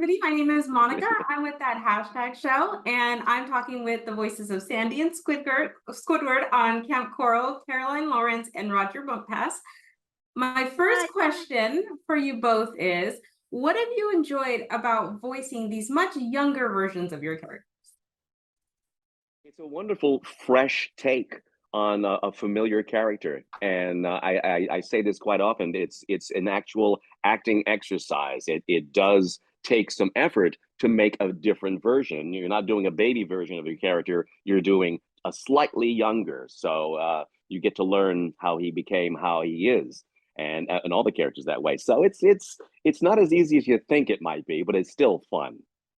everybody. My name is Monica. I'm with that hashtag show, and I'm talking with the voices of Sandy and Squidward on Kamp Koral, Carolyn, Lawrence, and Rodger Bumpass. My first question for you both is, what have you enjoyed about voicing these much younger versions of your characters? It's a wonderful, fresh take on a familiar character, and I say this quite often. It's an actual acting exercise. It does take some effort to make a different version. You're not doing a baby version of your character. You're doing a slightly younger. So you get to learn how he became how he is, and all the characters that way. So it's not as easy as you think it might be, but it's still fun.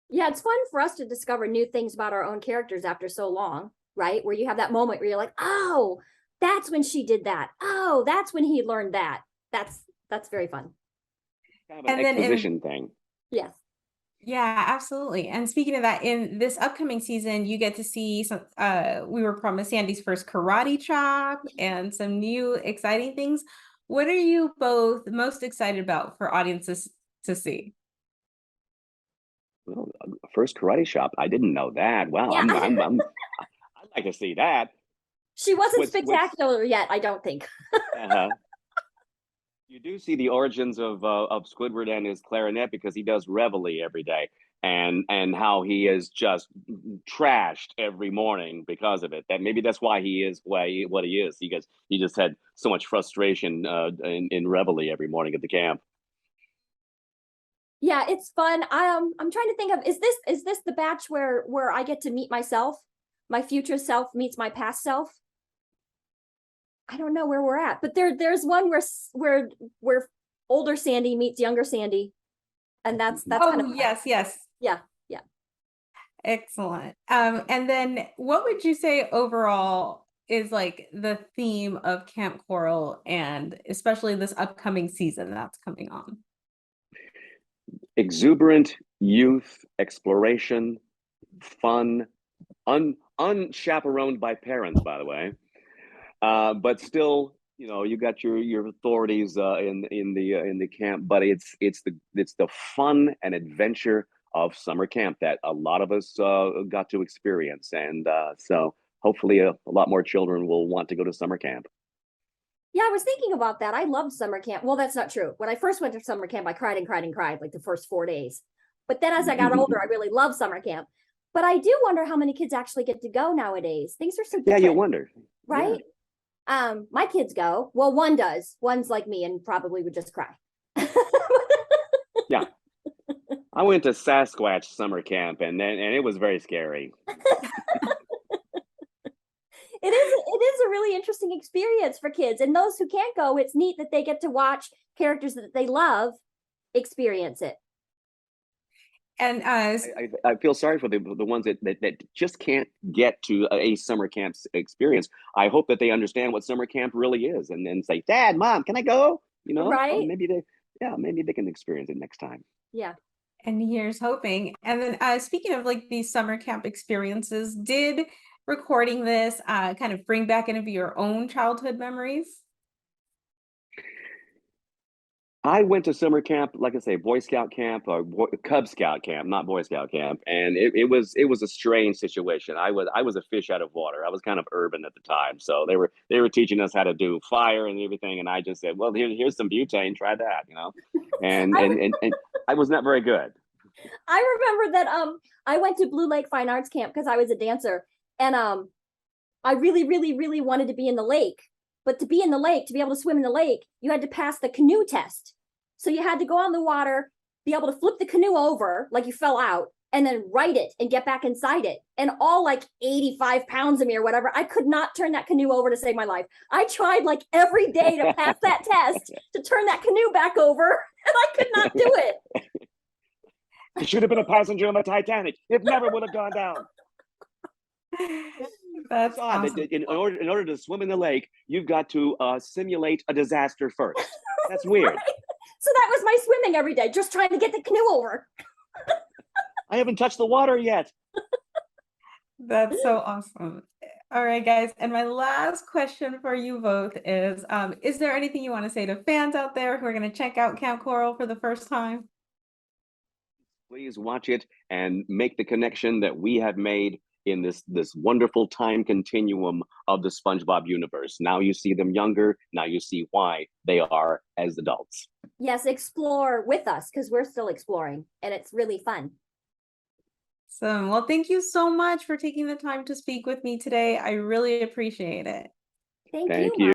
Yeah, it's fun for us to discover new things about our own characters after so long, right? Where you have that moment where you're like, oh, that's when she did that. Oh, that's when he learned that. That's very fun. Kind of an exposition thing. Yes. Yeah, absolutely. And speaking of that, in this upcoming season, you get to see some, we were promised Sandy's first karate chop and some new exciting things. What are you both most excited about for audiences to see? Well, first karate shop. I didn't know that. Wow, Yeah. I'd like to see that. She wasn't spectacular yet, I don't think. You do see the origins of Squidward and his clarinet, because he does reveille every day, and how he is just trashed every morning because of it. That maybe that's why he is what he is. He just had so much frustration in reveille every morning at the camp. Yeah, it's fun. I'm trying to think of, is this the batch where I get to meet myself? My future self meets my past self? I don't know where we're at, but there's one where older Sandy meets younger Sandy. And that's kind of yes. Yeah. Excellent. And then what would you say overall is like the theme of Kamp Koral, and especially this upcoming season that's coming on? Exuberant youth, exploration, fun, unchaperoned by parents, by the way, but still, you got your authorities in the camp, but it's the fun and adventure of summer camp that a lot of us got to experience, and so hopefully a lot more children will want to go to summer camp. Yeah, I was thinking about that. I loved summer camp. Well, that's not true. When I first went to summer camp, I cried and cried and cried like the first 4 days. But then as I got older, I really loved summer camp. But I do wonder how many kids actually get to go nowadays. Things are so different. Yeah, you wonder. Right? Yeah. My kids go. Well, one does. One's like me and probably would just cry. Yeah. I went to Sasquatch summer camp, and it was very scary. It is a really interesting experience for kids, and those who can't go, it's neat that they get to watch characters that they love experience it. And I feel sorry for the ones that just can't get to a summer camp experience. I hope that they understand what summer camp really is, and then say, Dad, Mom, can I go? Right? Maybe they can experience it next time. Yeah. And here's hoping. And then speaking of like these summer camp experiences, did recording this kind of bring back any of your own childhood memories? I went to summer camp, like I say, Boy Scout camp or Cub Scout camp, not Boy Scout camp, and it was a strange situation. I was a fish out of water. I was kind of urban at the time, so they were teaching us how to do fire and everything, and I just said, well, here's some butane, try that, and I was not very good. I remember that I went to Blue Lake Fine Arts Camp because I was a dancer, and I really, really, really wanted to be in the lake. But to be in the lake, to be able to swim in the lake, you had to pass the canoe test. So you had to go on the water, be able to flip the canoe over like you fell out, and then right it and get back inside it. And all like 85 pounds of me or whatever, I could not turn that canoe over to save my life. I tried like every day to pass that test to turn that canoe back over, and I could not do it. You should have been a passenger on the Titanic. It never would have gone down. That's awesome. In order to swim in the lake, you've got to simulate a disaster first. That's weird. Right? So that was my swimming every day, just trying to get the canoe over. I haven't touched the water yet. That's so awesome. All right, guys. And my last question for you both is there anything you want to say to fans out there who are going to check out Kamp Koral for the first time? Please watch it and make the connection that we have made in this wonderful time continuum of the SpongeBob universe. Now you see them younger. Now you see why they are as adults. Yes, explore with us because we're still exploring and it's really fun. So, well, thank you so much for taking the time to speak with me today. I really appreciate it. Thank Thank you.